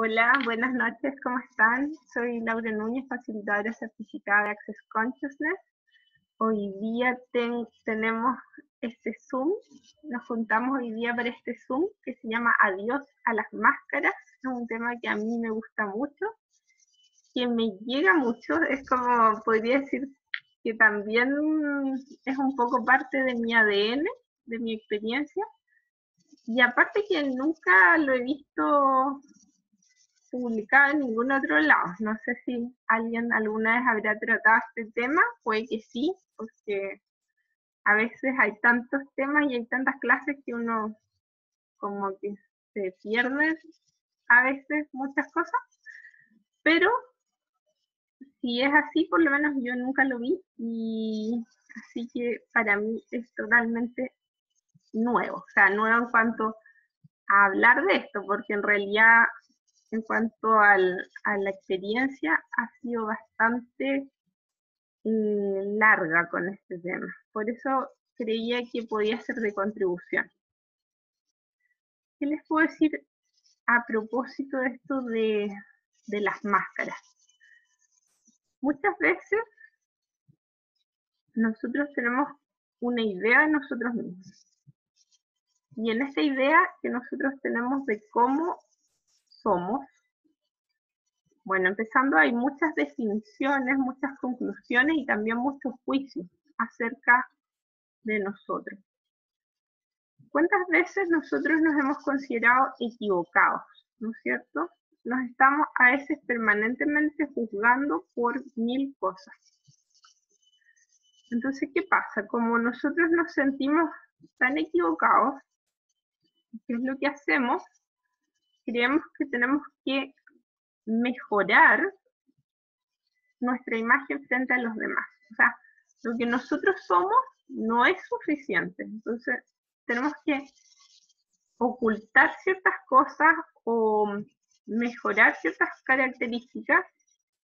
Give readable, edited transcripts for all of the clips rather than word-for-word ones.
Hola, buenas noches, ¿cómo están? Soy Laura Núñez, facilitadora certificada de Access Consciousness. Hoy día tenemos este Zoom, nos juntamos hoy día para este Zoom que se llama Adiós a las máscaras. Es un tema que a mí me gusta mucho, que me llega mucho, es como, podría decir que también es un poco parte de mi ADN, de mi experiencia. Y aparte que nunca lo he visto publicado en ningún otro lado. No sé si alguien alguna vez habrá tratado este tema, puede que sí, porque a veces hay tantos temas y hay tantas clases que uno como que se pierde a veces muchas cosas, pero si es así, por lo menos yo nunca lo vi y así que para mí es totalmente nuevo, o sea, nuevo en cuanto a hablar de esto, porque en realidad en cuanto a la experiencia ha sido bastante larga con este tema. Por eso creía que podía ser de contribución. ¿Qué les puedo decir a propósito de esto de las máscaras? Muchas veces nosotros tenemos una idea de nosotros mismos. Y en esta idea que nosotros tenemos de cómo somos, bueno, empezando hay muchas definiciones, muchas conclusiones y también muchos juicios acerca de nosotros. ¿Cuántas veces nosotros nos hemos considerado equivocados, no es cierto? Nos estamos a veces permanentemente juzgando por mil cosas. Entonces, ¿qué pasa? Como nosotros nos sentimos tan equivocados, ¿qué es lo que hacemos? Creemos que tenemos que mejorar nuestra imagen frente a los demás. O sea, lo que nosotros somos no es suficiente. Entonces, tenemos que ocultar ciertas cosas o mejorar ciertas características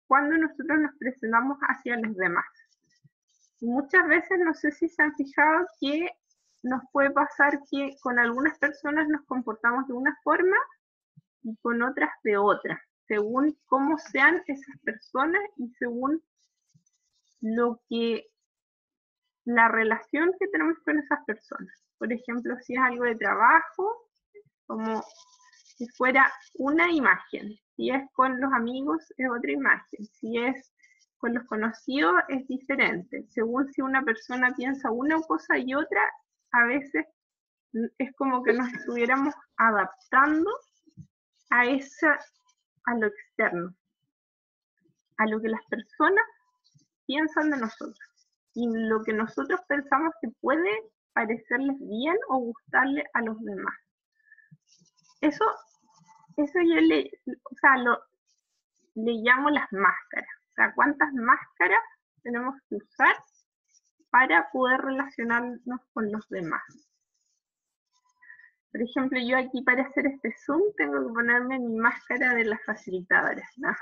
cuando nosotros nos presentamos hacia los demás. Y muchas veces, no sé si se han fijado que nos puede pasar que con algunas personas nos comportamos de una forma y con otras de otra, según cómo sean esas personas y según lo que la relación que tenemos con esas personas. Por ejemplo, si es algo de trabajo, como si fuera una imagen. Si es con los amigos, es otra imagen. Si es con los conocidos, es diferente. Según si una persona piensa una cosa y otra, a veces es como que nos estuviéramos adaptando a lo externo, a lo que las personas piensan de nosotros y lo que nosotros pensamos que puede parecerles bien o gustarle a los demás. Eso yo le llamo las máscaras. O sea, ¿cuántas máscaras tenemos que usar para poder relacionarnos con los demás? Por ejemplo, yo aquí para hacer este Zoom tengo que ponerme mi máscara de la facilitadora, ¿no?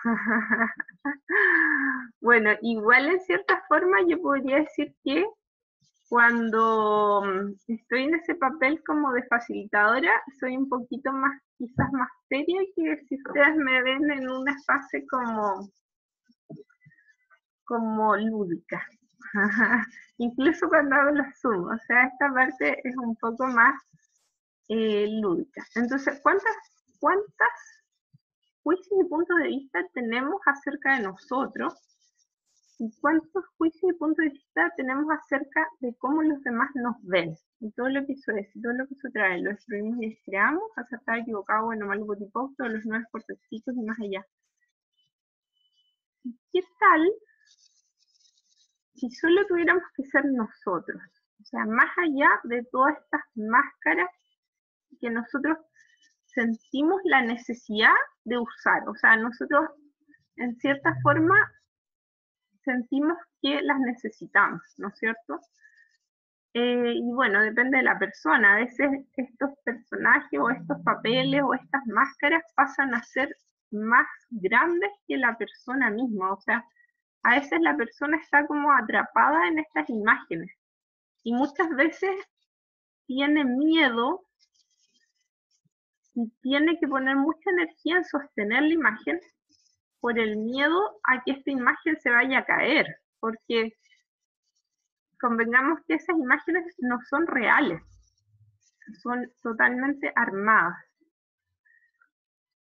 Bueno, igual en cierta forma yo podría decir que cuando estoy en ese papel como de facilitadora, soy un poquito más, quizás más seria que si ustedes me ven en una fase como lúdica. Incluso cuando hago los Zoom, o sea, esta parte es un poco más lúdica. Entonces, ¿cuántas juicios y puntos de vista tenemos acerca de nosotros? ¿Y cuántos juicios y puntos de vista tenemos acerca de cómo los demás nos ven? Y todo lo que eso es, todo lo que eso trae, lo destruimos y descreamos, acertado, equivocado, bueno, malo, botipo, todos los 9 cortecitos y más allá. ¿Qué tal si solo tuviéramos que ser nosotros? O sea, más allá de todas estas máscaras que nosotros sentimos la necesidad de usar. O sea, nosotros en cierta forma sentimos que las necesitamos, ¿no es cierto? Y bueno, depende de la persona. A veces estos personajes o estos papeles o estas máscaras pasan a ser más grandes que la persona misma. O sea, a veces la persona está como atrapada en estas imágenes y muchas veces tiene miedo y tiene que poner mucha energía en sostener la imagen por el miedo a que esta imagen se vaya a caer, porque convengamos que esas imágenes no son reales, son totalmente armadas.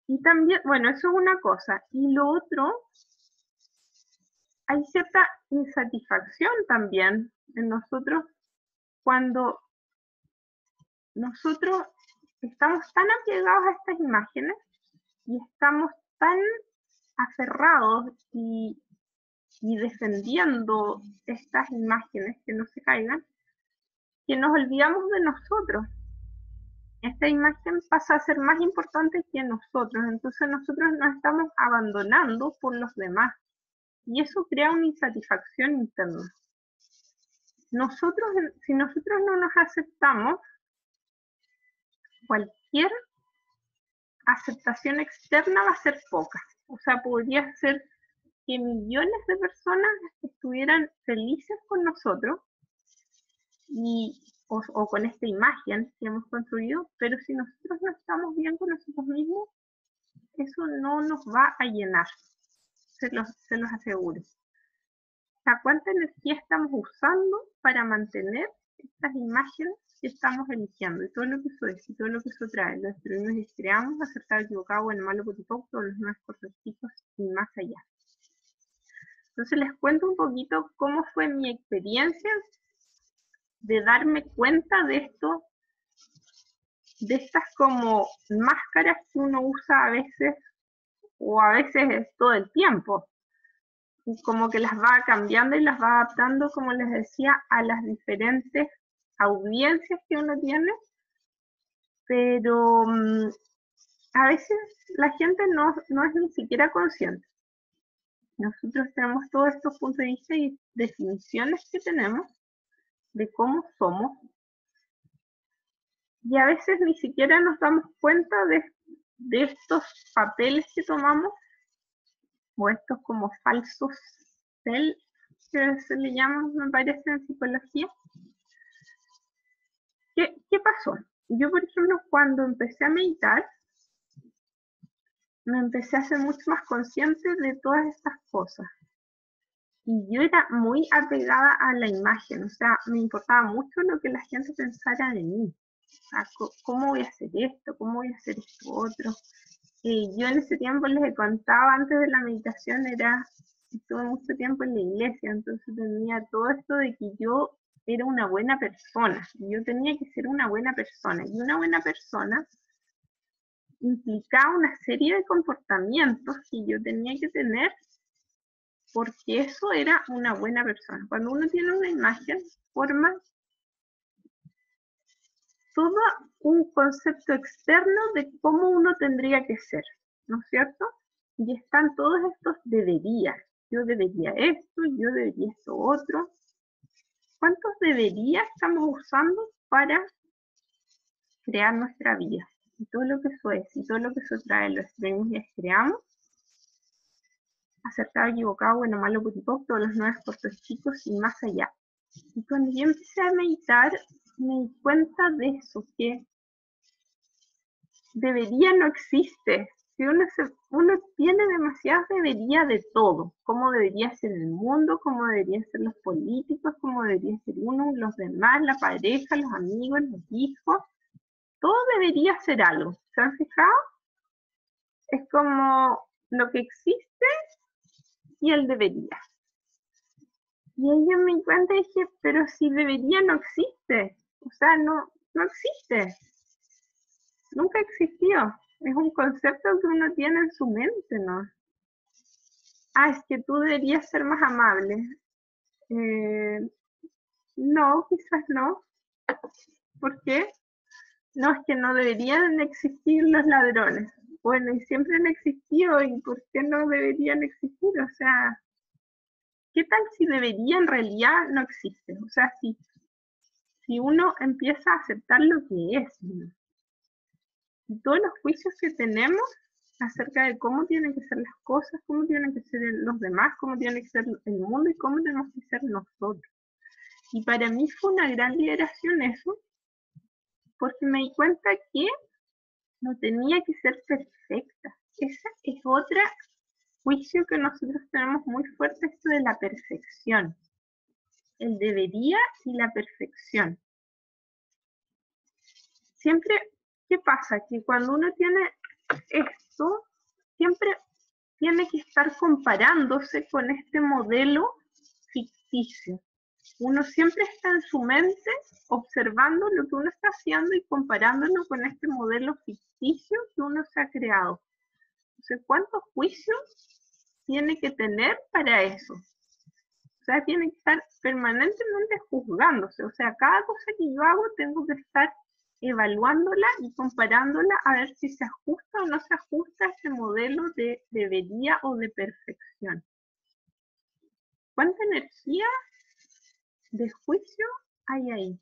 Y también, bueno, eso es una cosa. Y lo otro, hay cierta insatisfacción también en nosotros cuando nosotros estamos tan apegados a estas imágenes y estamos tan aferrados y defendiendo estas imágenes que no se caigan, que nos olvidamos de nosotros. Esta imagen pasa a ser más importante que nosotros, entonces nosotros nos estamos abandonando por los demás y eso crea una insatisfacción interna. Si nosotros no nos aceptamos, cualquier aceptación externa va a ser poca. O sea, podría ser que millones de personas estuvieran felices con nosotros o con esta imagen que hemos construido, pero si nosotros no estamos bien con nosotros mismos, eso no nos va a llenar, se los aseguro. O sea, ¿cuánta energía estamos usando para mantener estas imágenes que estamos eligiendo? Y todo lo que eso es, y todo lo que eso trae, lo destruimos y creamos, acertado, equivocado, bueno, malo, potipoc, todos los nuevos cortecitos y más allá. Entonces les cuento un poquito cómo fue mi experiencia de darme cuenta de esto, de estas como máscaras que uno usa a veces, o a veces todo el tiempo. Y como que las va cambiando y las va adaptando, como les decía, a las diferentes audiencias que uno tiene, pero a veces la gente no es ni siquiera consciente. Nosotros tenemos todos estos puntos de vista y definiciones que tenemos de cómo somos, y a veces ni siquiera nos damos cuenta de estos papeles que tomamos, o estos como falsos self, que se le llaman, me parece, en psicología. ¿Qué pasó? Yo, por ejemplo, cuando empecé a meditar, me empecé a ser mucho más consciente de todas estas cosas. Y yo era muy apegada a la imagen, o sea, me importaba mucho lo que la gente pensara de mí. O sea, ¿cómo voy a hacer esto? ¿Cómo voy a hacer esto otro? Yo en ese tiempo les contaba, antes de la meditación, estuve mucho tiempo en la iglesia, entonces tenía todo esto de que yo era una buena persona, yo tenía que ser una buena persona, y una buena persona implicaba una serie de comportamientos que yo tenía que tener, porque eso era una buena persona. Cuando uno tiene una imagen, forma todo un concepto externo de cómo uno tendría que ser, ¿no es cierto? Y están todos estos deberías. Yo debería esto, yo debería esto otro. ¿Cuántos deberías estamos usando para crear nuestra vida? Y todo lo que eso es, y todo lo que eso trae, los experiencias que creamos, acertado, equivocado, bueno, malo, putipoc, todos los nuevos cortos chicos y más allá. Y cuando yo empecé a meditar, me di cuenta de eso, que debería no existe. Si uno tiene demasiadas debería de todo, cómo debería ser el mundo, cómo deberían ser los políticos, cómo debería ser uno, los demás, la pareja, los amigos, los hijos, todo debería ser algo. ¿Se han fijado? Es como lo que existe y el debería. Y ahí yo me di cuenta y dije, pero si debería no existe, o sea, no existe, nunca existió. Es un concepto que uno tiene en su mente, ¿no? Es que tú deberías ser más amable. No, quizás no. ¿Por qué? No, es que no deberían existir los ladrones. Bueno, y siempre han existido, ¿y por qué no deberían existir? O sea, ¿qué tal si debería en realidad no existe? O sea, si uno empieza a aceptar lo que es, ¿no? Y todos los juicios que tenemos acerca de cómo tienen que ser las cosas, cómo tienen que ser los demás, cómo tiene que ser el mundo y cómo tenemos que ser nosotros. Y para mí fue una gran liberación eso, porque me di cuenta que no tenía que ser perfecta. Esa es otra juicio que nosotros tenemos muy fuerte, esto de la perfección. El debería y la perfección. Siempre, ¿qué pasa? Que cuando uno tiene esto, siempre tiene que estar comparándose con este modelo ficticio. Uno siempre está en su mente observando lo que uno está haciendo y comparándolo con este modelo ficticio que uno se ha creado. Entonces, ¿cuántos juicios tiene que tener para eso? O sea, tiene que estar permanentemente juzgándose. O sea, cada cosa que yo hago tengo que estar evaluándola y comparándola a ver si se ajusta o no se ajusta a ese modelo de debería o de perfección. ¿Cuánta energía de juicio hay ahí?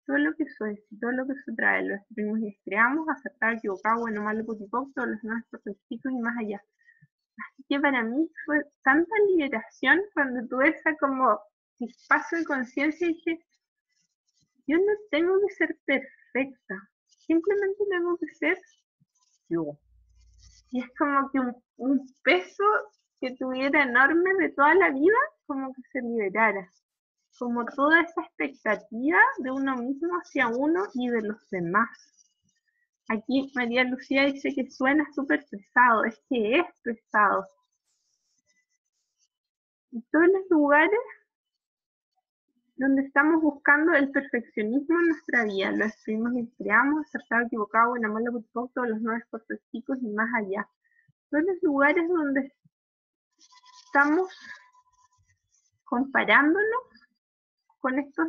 Todo lo que eso es, todo lo que eso trae, lo escribimos y escribamos, acertado, equivocado, bueno, malo, putipoc, todos los demás propósitos y más allá. Así que para mí fue tanta liberación cuando tuve esa como chispazo de conciencia y dije, yo no tengo que ser perfecta, simplemente tengo que ser yo. Y es como que un peso que tuviera enorme de toda la vida, como que se liberara. Como toda esa expectativa de uno mismo hacia uno y de los demás. Aquí María Lucía dice que suena súper pesado, es que es pesado. En todos los lugares donde estamos buscando el perfeccionismo en nuestra vida, lo escribimos y creamos, acertado, equivocado, buena, mala, todos los 9 chicos y más allá. Todos los lugares donde estamos comparándonos con estos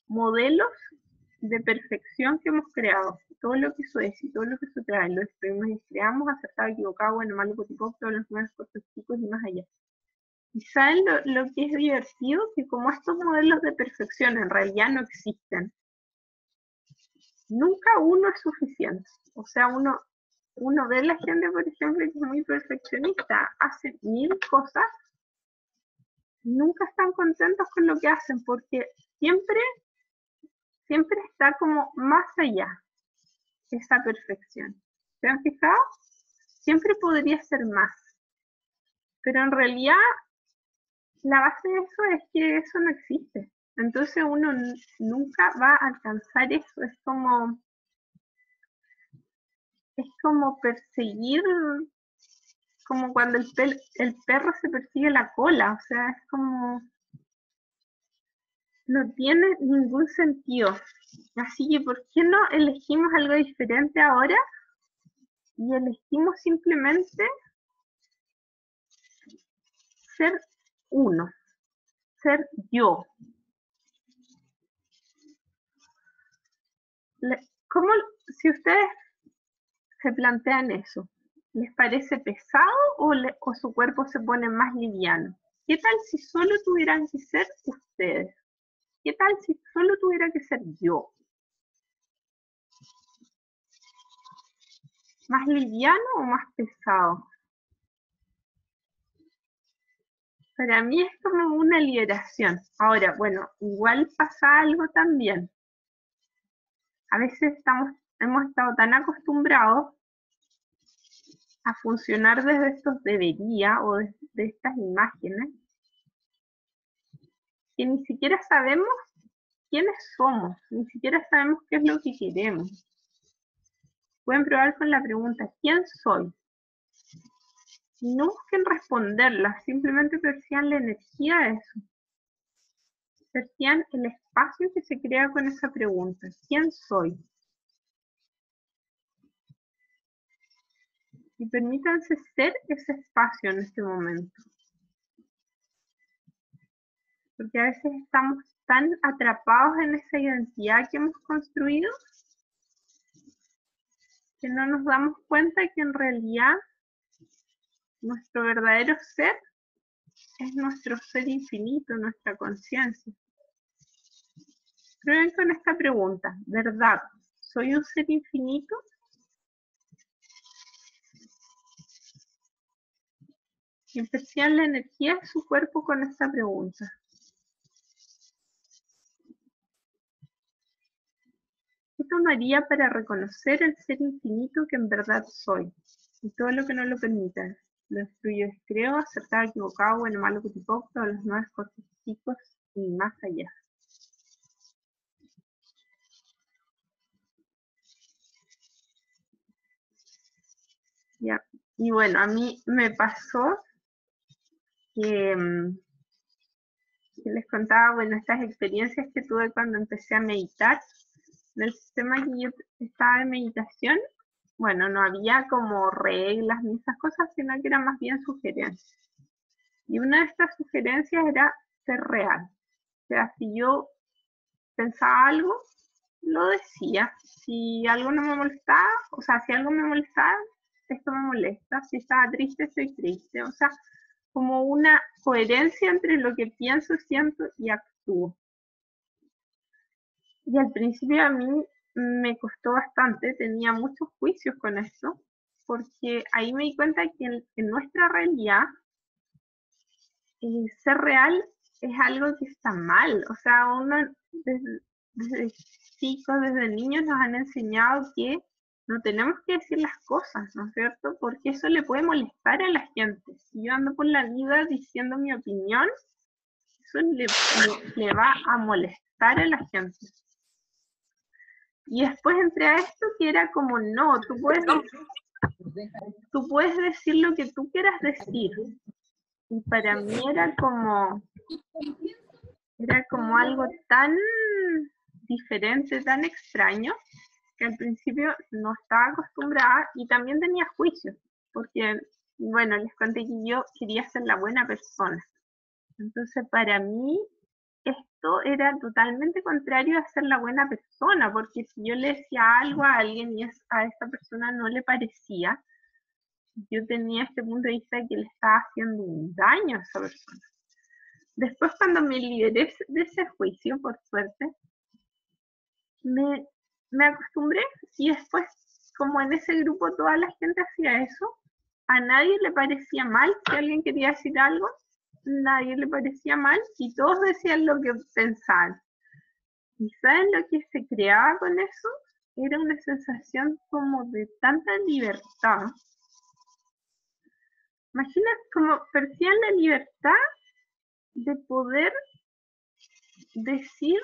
modelos de perfección que hemos creado. Todo lo que eso es y todo lo que eso trae, lo escribimos y creamos, acertado, equivocado, bueno, malo, todos los 9 chicos y más allá. Y saben lo que es divertido, que como estos modelos de perfección en realidad no existen, nunca uno es suficiente. O sea, uno ve a la gente, por ejemplo, que es muy perfeccionista, hace 1000 cosas, nunca están contentos con lo que hacen, porque siempre está como más allá esa perfección. ¿Se han fijado? Siempre podría ser más. Pero en realidad, la base de eso es que eso no existe. Entonces uno nunca va a alcanzar eso. Es como perseguir, como cuando el perro se persigue la cola. O sea, es como, no tiene ningún sentido. Así que, ¿por qué no elegimos algo diferente ahora? Y elegimos simplemente ser uno, ser yo. ¿Cómo, si ustedes se plantean eso, les parece pesado o su cuerpo se pone más liviano? ¿Qué tal si solo tuvieran que ser ustedes? ¿Qué tal si solo tuviera que ser yo? ¿Más liviano o más pesado? Para mí es como una liberación. Ahora, bueno, igual pasa algo también. A veces hemos estado tan acostumbrados a funcionar desde estos debería o de estas imágenes que ni siquiera sabemos quiénes somos, ni siquiera sabemos qué es lo que queremos. Pueden probar con la pregunta, ¿quién soy? Y no busquen responderla, simplemente perciban la energía de eso. Perciban el espacio que se crea con esa pregunta, ¿quién soy? Y permítanse ser ese espacio en este momento. Porque a veces estamos tan atrapados en esa identidad que hemos construido que no nos damos cuenta que en realidad nuestro verdadero ser es nuestro ser infinito, nuestra conciencia. Prueben con esta pregunta, ¿verdad? ¿Soy un ser infinito? Y perciban la energía de su cuerpo con esta pregunta. Esta es tomaría para reconocer el ser infinito que en verdad soy? Y todo lo que no lo permita. Lo destruyo, descreo, acertado, equivocado, bueno, malo, cutipoco, todos los nuevos cortes chicos y más allá. Ya. Y bueno, a mí me pasó que les contaba, bueno, estas experiencias que tuve cuando empecé a meditar. En el sistema que yo estaba de meditación, bueno, no había como reglas ni esas cosas, sino que eran más bien sugerencias. Y una de estas sugerencias era ser real. O sea, si yo pensaba algo, lo decía. Si algo no me molestaba, o sea, si algo me molestaba, esto me molesta. Si estaba triste, estoy triste. O sea, como una coherencia entre lo que pienso, siento y actúo. Y al principio a mí me costó bastante, tenía muchos juicios con esto, porque ahí me di cuenta que en nuestra realidad ser real es algo que está mal. O sea, uno desde chicos, desde niños nos han enseñado que no tenemos que decir las cosas, ¿no es cierto? Porque eso le puede molestar a la gente. Si yo ando por la vida diciendo mi opinión, eso le va a molestar a la gente. Y después entré a esto que era como, no, tú puedes decir lo que tú quieras decir. Y para mí era como algo tan diferente, tan extraño, que al principio no estaba acostumbrada y también tenía juicios, porque, bueno, les conté que yo quería ser la buena persona. Entonces, para mí, esto era totalmente contrario a ser la buena persona, porque si yo le decía algo a alguien y a esa persona no le parecía, yo tenía este punto de vista de que le estaba haciendo un daño a esa persona. Después, cuando me liberé de ese juicio, por suerte, me acostumbré y después, como en ese grupo toda la gente hacía eso, a nadie le parecía mal si alguien quería decir algo, nadie le parecía mal y todos decían lo que pensaban. ¿Y saben lo que se creaba con eso? Era una sensación como de tanta libertad. Imagina como percibían la libertad de poder decir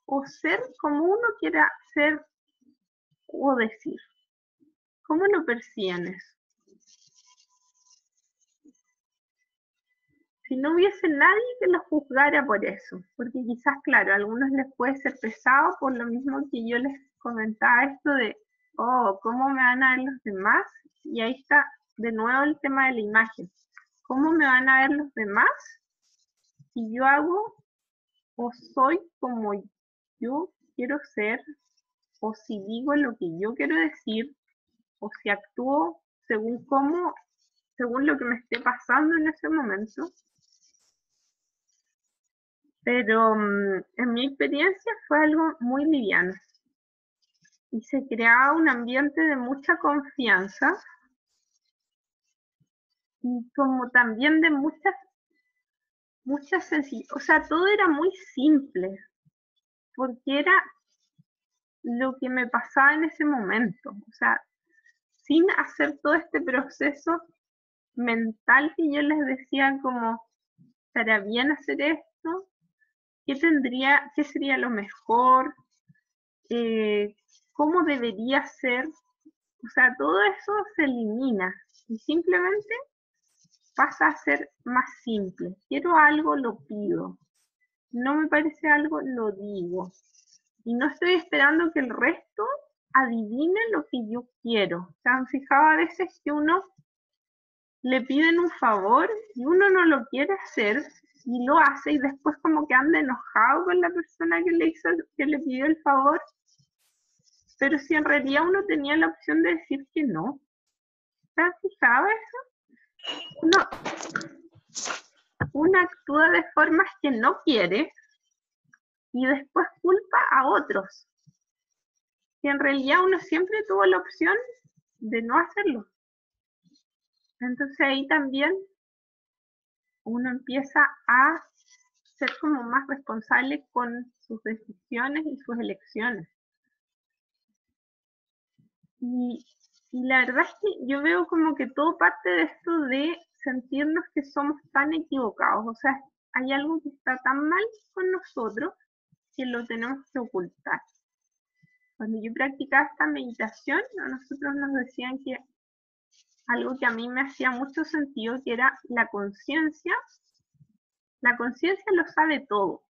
o ser como uno quiera ser o decir. ¿Cómo lo perciben eso? Si no hubiese nadie que los juzgara por eso, porque quizás, claro, a algunos les puede ser pesado por lo mismo que yo les comentaba esto de, oh, ¿cómo me van a ver los demás? Y ahí está de nuevo el tema de la imagen. ¿Cómo me van a ver los demás si yo hago o soy como yo quiero ser, o si digo lo que yo quiero decir, o si actúo según lo que me esté pasando en ese momento? Pero en mi experiencia fue algo muy liviano y se creaba un ambiente de mucha confianza y como también de muchas sencillez, o sea, todo era muy simple porque era lo que me pasaba en ese momento, o sea, sin hacer todo este proceso mental que yo les decía como, ¿estaría bien hacer esto? ¿Qué sería lo mejor? ¿Cómo debería ser? O sea, todo eso se elimina y simplemente pasa a ser más simple. Quiero algo, lo pido. No me parece algo, lo digo. Y no estoy esperando que el resto adivine lo que yo quiero. ¿Se han fijado a veces que uno le piden un favor y uno no lo quiere hacer y lo hace y después como que anda enojado con la persona que le pidió el favor? Pero si en realidad uno tenía la opción de decir que no. ¿Se han fijado eso? Uno actúa de formas que no quiere y después culpa a otros. Y en realidad uno siempre tuvo la opción de no hacerlo. Entonces ahí también uno empieza a ser como más responsable con sus decisiones y sus elecciones. Y, y la verdad es que yo veo como que todo parte de esto de sentirnos que somos tan equivocados. O sea, hay algo que está tan mal con nosotros que lo tenemos que ocultar. Cuando yo practicaba esta meditación, a nosotros nos decían que algo que a mí me hacía mucho sentido, que era la conciencia. La conciencia lo sabe todo.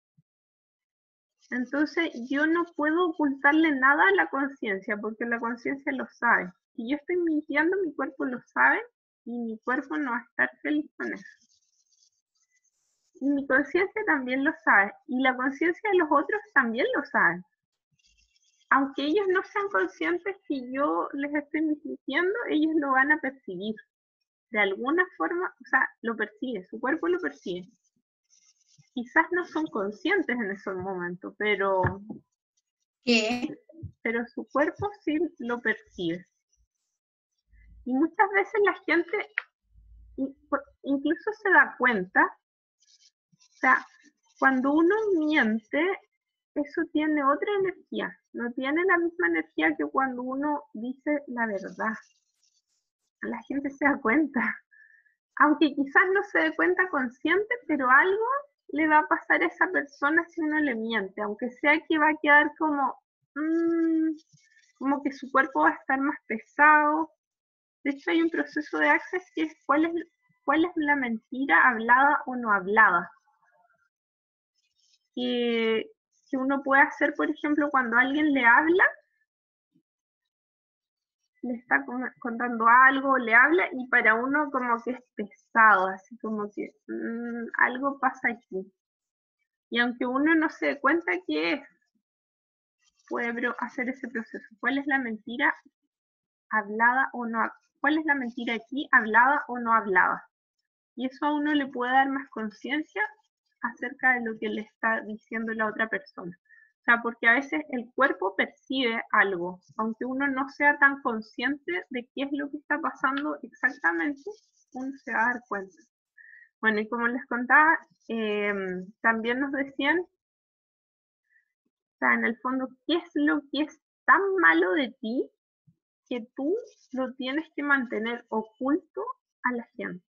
Entonces yo no puedo ocultarle nada a la conciencia porque la conciencia lo sabe. Si yo estoy mintiendo, mi cuerpo lo sabe y mi cuerpo no va a estar feliz con eso. Y mi conciencia también lo sabe y la conciencia de los otros también lo sabe. Aunque ellos no sean conscientes que yo les estoy mintiendo, ellos lo van a percibir. De alguna forma, o sea, lo percibe, su cuerpo lo percibe. Quizás no son conscientes en esos momentos, ¿Qué? pero su cuerpo sí lo percibe. Y muchas veces la gente incluso se da cuenta, o sea, cuando uno miente, eso tiene otra energía, no tiene la misma energía que cuando uno dice la verdad. La gente se da cuenta, aunque quizás no se dé cuenta consciente, pero algo le va a pasar a esa persona si uno le miente, aunque sea que va a quedar como que su cuerpo va a estar más pesado. De hecho, hay un proceso de Access que es cuál es la mentira hablada o no hablada. Que uno puede hacer, por ejemplo, cuando alguien le habla, le está contando algo, le habla y para uno como que es pesado, así como que algo pasa aquí. Y aunque uno no se dé cuenta qué es, puede hacer ese proceso. ¿Cuál es la mentira hablada o no? ¿Cuál es la mentira aquí hablada o no hablada? Y eso a uno le puede dar más conciencia acerca de lo que le está diciendo la otra persona. O sea, porque a veces el cuerpo percibe algo, aunque uno no sea tan consciente de qué es lo que está pasando exactamente, uno se va a dar cuenta. Bueno, y como les contaba, también nos decían, o sea, en el fondo, ¿qué es lo que es tan malo de ti que tú lo tienes que mantener oculto a la gente?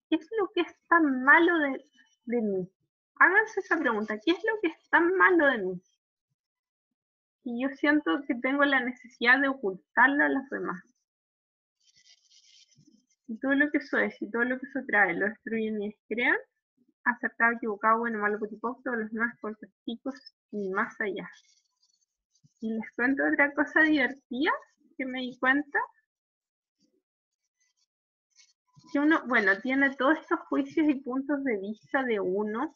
¿Qué es lo que es tan malo de mí? Háganse esa pregunta, ¿qué es lo que es tan malo de mí? Y yo siento que tengo la necesidad de ocultarlo a los demás. Y todo lo que eso es, y todo lo que eso trae, lo destruyen y descrean, acertado, equivocado, bueno, malo, potipoc, todos los demás cuantos chicos y más allá. Y les cuento otra cosa divertida que me di cuenta, que uno, bueno, tiene todos estos juicios y puntos de vista de uno.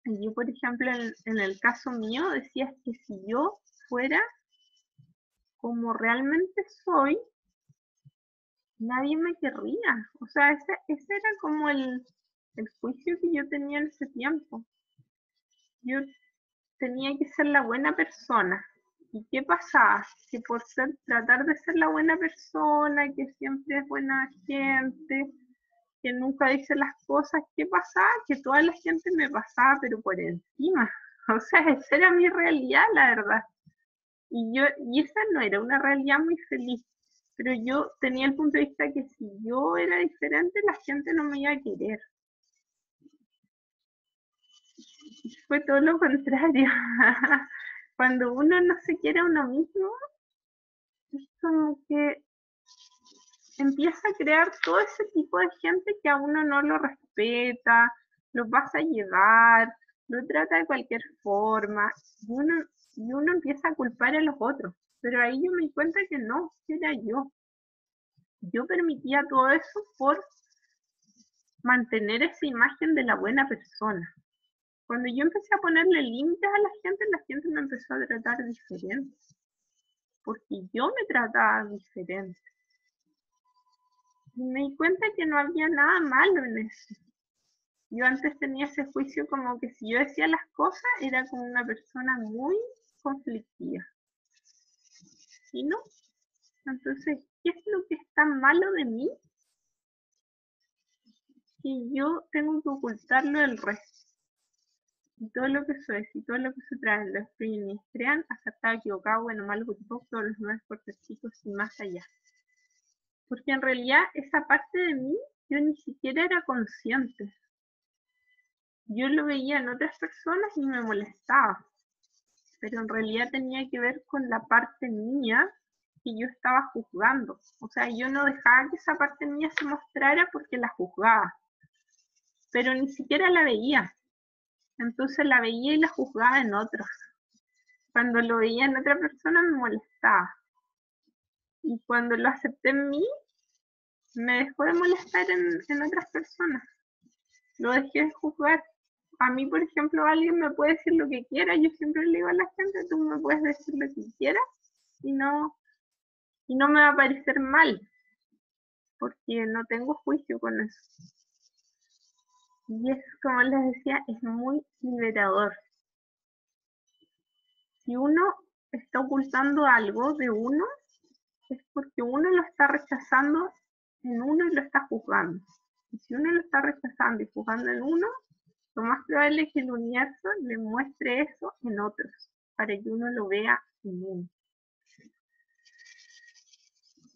Y yo, por ejemplo, en el caso mío, decía que si yo fuera como realmente soy, nadie me querría. O sea, ese era como el juicio que yo tenía en ese tiempo. Yo tenía que ser la buena persona. ¿Y qué pasaba? Que por tratar de ser la buena persona, que siempre es buena gente, que nunca dice las cosas, ¿qué pasaba? Que toda la gente me pasaba, pero por encima. O sea, esa era mi realidad, la verdad. Y esa no era una realidad muy feliz. Pero yo tenía el punto de vista que si yo era diferente, la gente no me iba a querer. Fue todo lo contrario. Cuando uno no se quiere a uno mismo, es como que empieza a crear todo ese tipo de gente que a uno no lo respeta, lo pasa a llevar, lo trata de cualquier forma, y uno empieza a culpar a los otros. Pero ahí yo me di cuenta que no, era yo. Yo permitía todo eso por mantener esa imagen de la buena persona. Cuando yo empecé a ponerle límites a la gente me empezó a tratar diferente, porque yo me trataba diferente. Y me di cuenta que no había nada malo en eso. Yo antes tenía ese juicio como que si yo decía las cosas era como una persona muy conflictiva. ¿Y no? Entonces, ¿qué es lo que es tan malo de mí que yo tengo que ocultarlo del resto? Y todo lo que eso es, y todo lo que se trae, lo destruyen y crean, acertado, equivocado, bueno, malo, poco, todos los nueve chicos y más allá. Porque en realidad esa parte de mí yo ni siquiera era consciente. Yo lo veía en otras personas y me molestaba, pero en realidad tenía que ver con la parte mía que yo estaba juzgando. O sea, yo no dejaba que esa parte mía se mostrara porque la juzgaba, pero ni siquiera la veía. Entonces la veía y la juzgaba en otros. Cuando lo veía en otra persona me molestaba. Y cuando lo acepté en mí, me dejó de molestar en otras personas. Lo dejé de juzgar. A mí, por ejemplo, alguien me puede decir lo que quiera. Yo siempre le digo a la gente, tú me puedes decir lo que quieras y no me va a parecer mal, porque no tengo juicio con eso. Y es, como les decía, es muy liberador. Si uno está ocultando algo de uno, es porque uno lo está rechazando en uno y lo está juzgando. Y si uno lo está rechazando y juzgando en uno, lo más probable es que el universo le muestre eso en otros, para que uno lo vea en uno.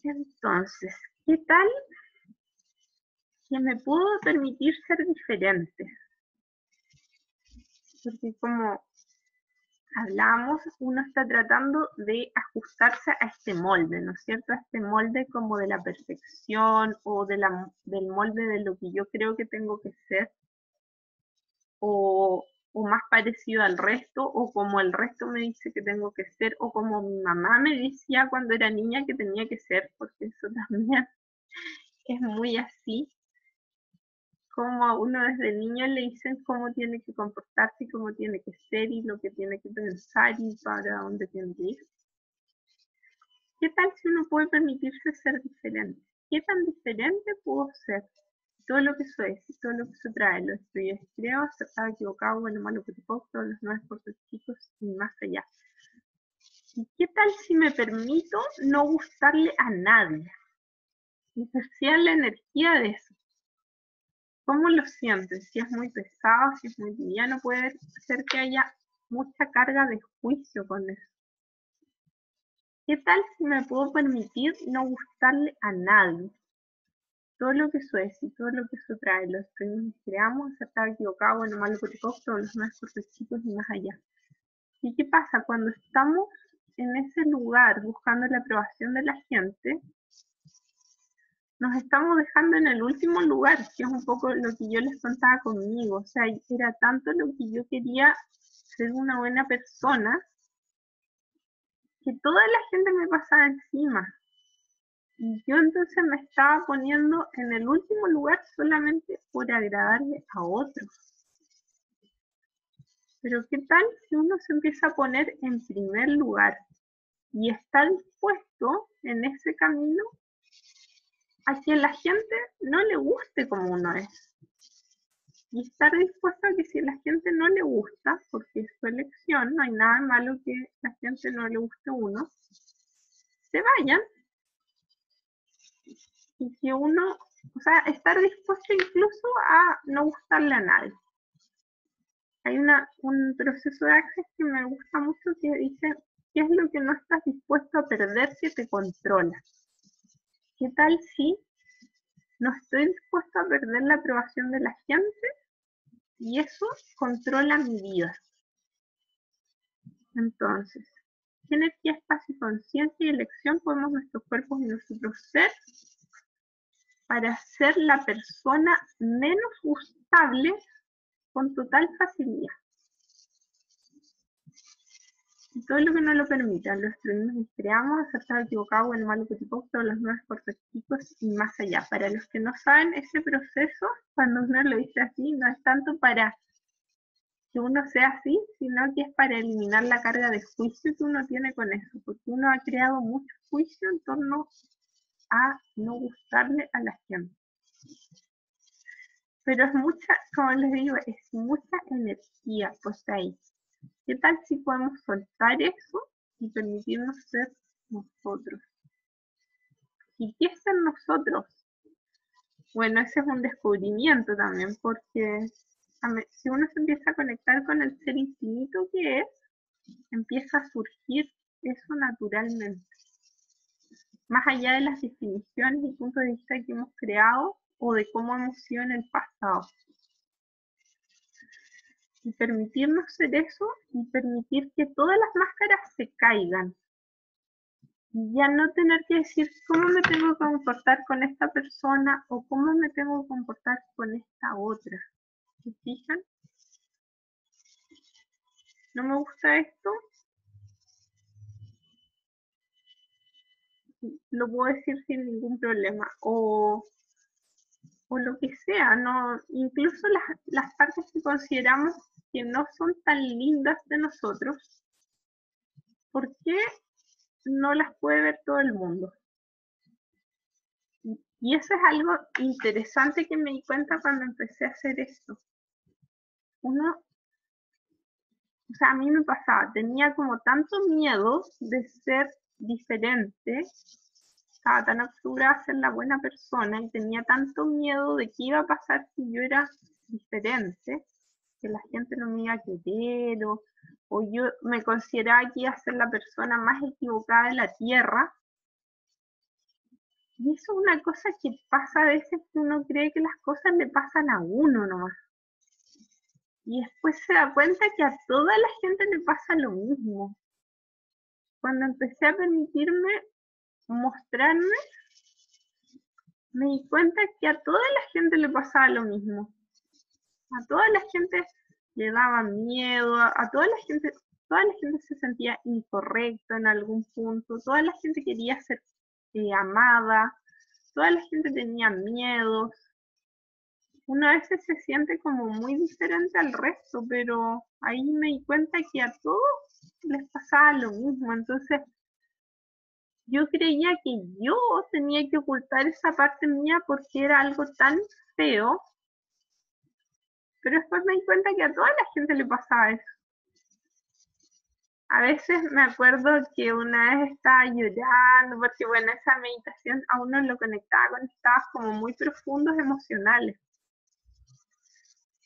Entonces, ¿qué tal que me puedo permitir ser diferente? Porque como hablamos, uno está tratando de ajustarse a este molde, ¿no es cierto? A este molde como de la perfección o del molde de lo que yo creo que tengo que ser, o más parecido al resto, o como el resto me dice que tengo que ser, o como mi mamá me decía cuando era niña que tenía que ser, porque eso también es muy así. Como a uno desde niño le dicen cómo tiene que comportarse y cómo tiene que ser y lo que tiene que pensar y para dónde tiene que ir. ¿Qué tal si uno puede permitirse ser diferente? ¿Qué tan diferente puedo ser? Todo lo que eso es, todo lo que eso trae, lo estoy creo, acertado, equivocado, bueno, malo, poco, todos los nueve cortos chicos y más allá. ¿Y qué tal si me permito no gustarle a nadie? Y perciban la energía de eso. ¿Cómo lo sientes? Si es muy pesado, si es muy liviano, puede ser que haya mucha carga de juicio con eso. ¿Qué tal si me puedo permitir no gustarle a nadie? Todo lo que eso es y todo lo que eso trae, los premios que creamos, acertado, equivocado, bueno, malo, poco, todos los más chicos y más allá. ¿Y qué pasa? Cuando estamos en ese lugar buscando la aprobación de la gente, nos estamos dejando en el último lugar, que es un poco lo que yo les contaba conmigo. O sea, era tanto lo que yo quería ser una buena persona, que toda la gente me pasaba encima. Y yo entonces me estaba poniendo en el último lugar solamente por agradarle a otros. Pero ¿qué tal si uno se empieza a poner en primer lugar y está dispuesto en ese camino a que la gente no le guste como uno es? Y estar dispuesto a que si a la gente no le gusta, porque es su elección, no hay nada malo que la gente no le guste a uno, se vayan. Y que uno, o sea, estar dispuesto incluso a no gustarle a nadie. Hay un proceso de Access que me gusta mucho que dice, ¿qué es lo que no estás dispuesto a perder que te controla? ¿Qué tal si no estoy dispuesto a perder la aprobación de la gente y eso controla mi vida? Entonces, ¿qué energía, espacio, conciencia y elección podemos nuestros cuerpos y nosotros ser para ser la persona menos gustable con total facilidad? Y todo lo que no lo permita, lo destruimos y creamos, acertado, equivocado, el malo, poco, todos los nuevos correcticos y más allá. Para los que no saben, ese proceso, cuando uno lo dice así, no es tanto para que uno sea así, sino que es para eliminar la carga de juicio que uno tiene con eso, porque uno ha creado mucho juicio en torno a no gustarle a la gente. Pero es mucha, como les digo, es mucha energía puesta ahí. ¿Qué tal si podemos soltar eso y permitirnos ser nosotros? ¿Y qué es ser nosotros? Bueno, ese es un descubrimiento también, porque si uno se empieza a conectar con el ser infinito que es, empieza a surgir eso naturalmente. Más allá de las definiciones y puntos de vista que hemos creado o de cómo hemos sido en el pasado. Y permitirnos ser eso y permitir que todas las máscaras se caigan. Y ya no tener que decir cómo me tengo que comportar con esta persona o cómo me tengo que comportar con esta otra. ¿Se fijan? ¿No me gusta esto? Lo puedo decir sin ningún problema. O lo que sea, ¿no? Incluso las partes que consideramos que no son tan lindas de nosotros, ¿por qué no las puede ver todo el mundo? Y eso es algo interesante que me di cuenta cuando empecé a hacer esto. O sea, a mí me pasaba, tenía como tanto miedo de ser diferente, estaba tan acostumbrada a ser la buena persona y tenía tanto miedo de qué iba a pasar si yo era diferente, que la gente no me iba a querer o yo me consideraba que iba a ser la persona más equivocada de la tierra. Y eso es una cosa que pasa a veces que uno cree que las cosas le pasan a uno nomás. Y después se da cuenta que a toda la gente le pasa lo mismo. Cuando empecé a permitirme mostrarme, me di cuenta que a toda la gente le pasaba lo mismo. A toda la gente le daba miedo, a toda la gente se sentía incorrecta en algún punto, toda la gente quería ser amada, toda la gente tenía miedos. Uno a veces se siente como muy diferente al resto, pero ahí me di cuenta que a todos les pasaba lo mismo. Entonces, yo creía que yo tenía que ocultar esa parte mía porque era algo tan feo, pero después me di cuenta que a toda la gente le pasaba eso. A veces me acuerdo que una vez estaba llorando, porque bueno, esa meditación a uno lo conectaba con estados como muy profundos emocionales.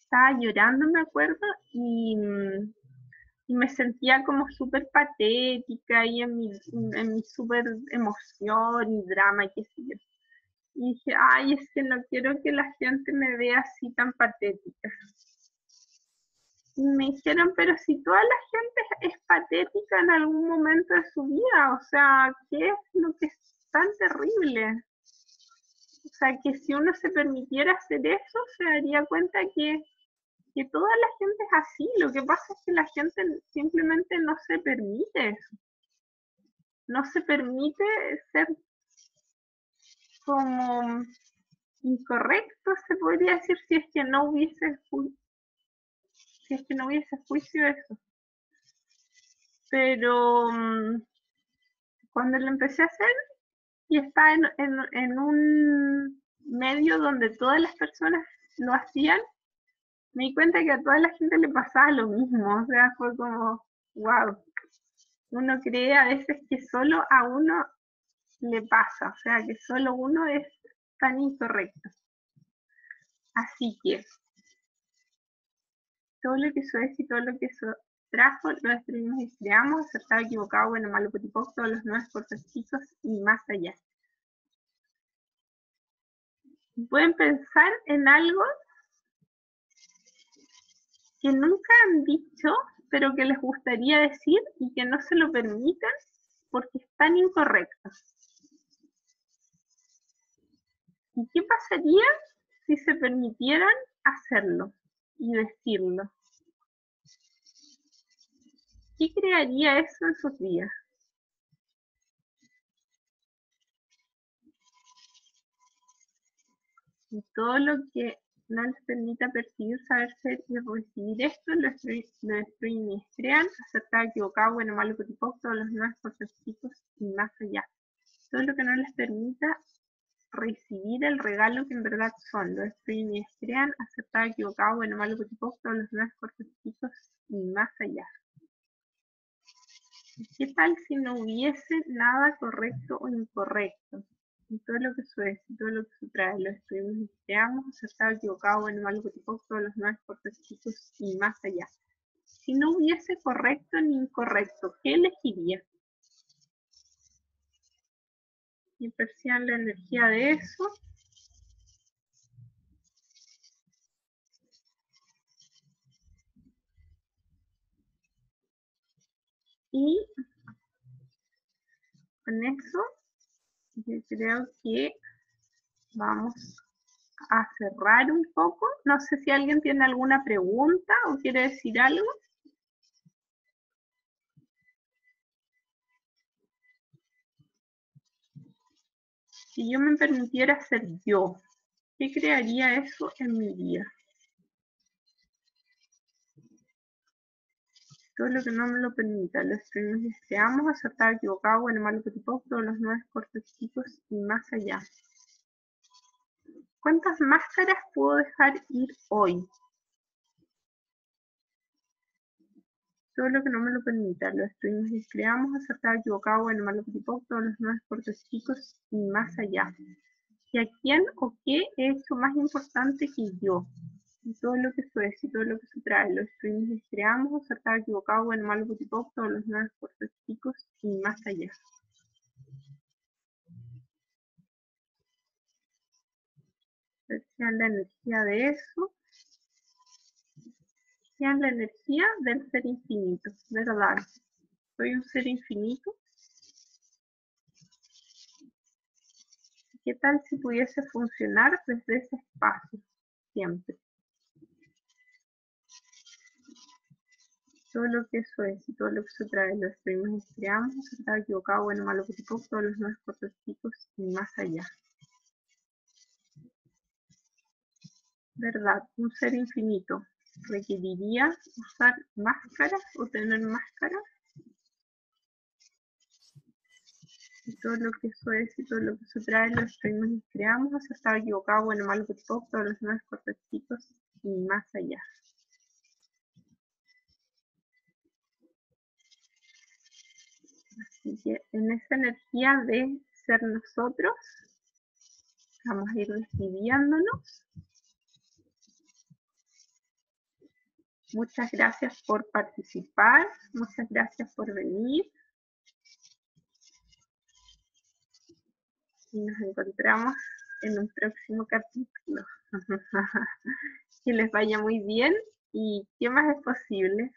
Estaba llorando, me acuerdo, y me sentía como súper patética y en mi súper emoción y drama y qué sé yo. Y dije, ay, es que no quiero que la gente me vea así tan patética. Y me dijeron, pero si toda la gente es patética en algún momento de su vida, o sea, ¿qué es lo que es tan terrible? O sea, que si uno se permitiera hacer eso, se daría cuenta que toda la gente es así. Lo que pasa es que la gente simplemente no se permite eso. No se permite ser como incorrecto, se podría decir, si es que no hubiese juicio de eso. Pero cuando lo empecé a hacer y estaba en un medio donde todas las personas lo hacían, me di cuenta que a toda la gente le pasaba lo mismo. O sea, fue como, wow. Uno cree a veces que solo a uno le pasa, o sea, que solo uno es tan incorrecto. Así que todo lo que eso es y todo lo que eso trajo, lo destruimos y creamos, acertado, equivocado, bueno, malo, potipoc, todos los nuevos cortecitos y más allá. Pueden pensar en algo que nunca han dicho, pero que les gustaría decir y que no se lo permiten porque es tan incorrecto. ¿Y qué pasaría si se permitieran hacerlo y decirlo? ¿Qué crearía eso en sus vidas? Y todo lo que no les permita percibir, saber ser y recibir esto, lo destruyen y crean, acertado, equivocado, bueno, malo, potipoc, todos los demás procesos y más allá. Todo lo que no les permita recibir el regalo que en verdad son, lo destruyen y crean, acertado, equivocado, bueno, malo, potipoc, todos los demás procesos y más allá. ¿Qué tal si no hubiese nada correcto o incorrecto? y todo lo que sucede, y todo lo que sustrae, lo destruimos y creamos, acertado, equivocado, bueno, malo, tipo, todos los nueve cortecitos y más allá. Si no hubiese correcto ni incorrecto, ¿qué elegiría? Y perciban la energía de eso. Y con eso, yo creo que vamos a cerrar un poco. No sé si alguien tiene alguna pregunta o quiere decir algo. Si yo me permitiera ser yo, ¿qué crearía eso en mi vida? Todo lo que no me lo permita, lo destruimos y deseamos, acertado, equivocado, bueno, malo, tipo, todos los nueve cortecitos y más allá. ¿Cuántas máscaras puedo dejar ir hoy? Todo lo que no me lo permita, lo destruimos y creamos, acertado, equivocado, bueno, malo, tipo, todos los nueve cortecitos y más allá. ¿Y a quién o qué he hecho más importante que yo? Y todo lo que fue, y todo lo que se trae, lo destruimos y creamos, acertado, equivocado, bueno, malo, tipo, todos los nueve cortecitos y más allá. Sean la energía de eso, sean la energía del ser infinito, ¿verdad? Soy un ser infinito. ¿Qué tal si pudiese funcionar desde ese espacio siempre? Todo lo que eso es y todo lo que se trae, lo destruimos y creamos, está equivocado, bueno, malo, tipo, todos los nuevos prototipos y más allá. ¿Verdad? Un ser infinito requeriría usar máscaras o tener máscaras. Y todo lo que eso es y todo lo que se trae, lo destruimos y creamos, está equivocado, bueno, malo, tipo, todos los nuevos prototipos y más allá. Así que en esa energía de ser nosotros, vamos a ir despidiéndonos. Muchas gracias por participar, muchas gracias por venir. Y nos encontramos en un próximo capítulo. Que les vaya muy bien y ¿qué más es posible?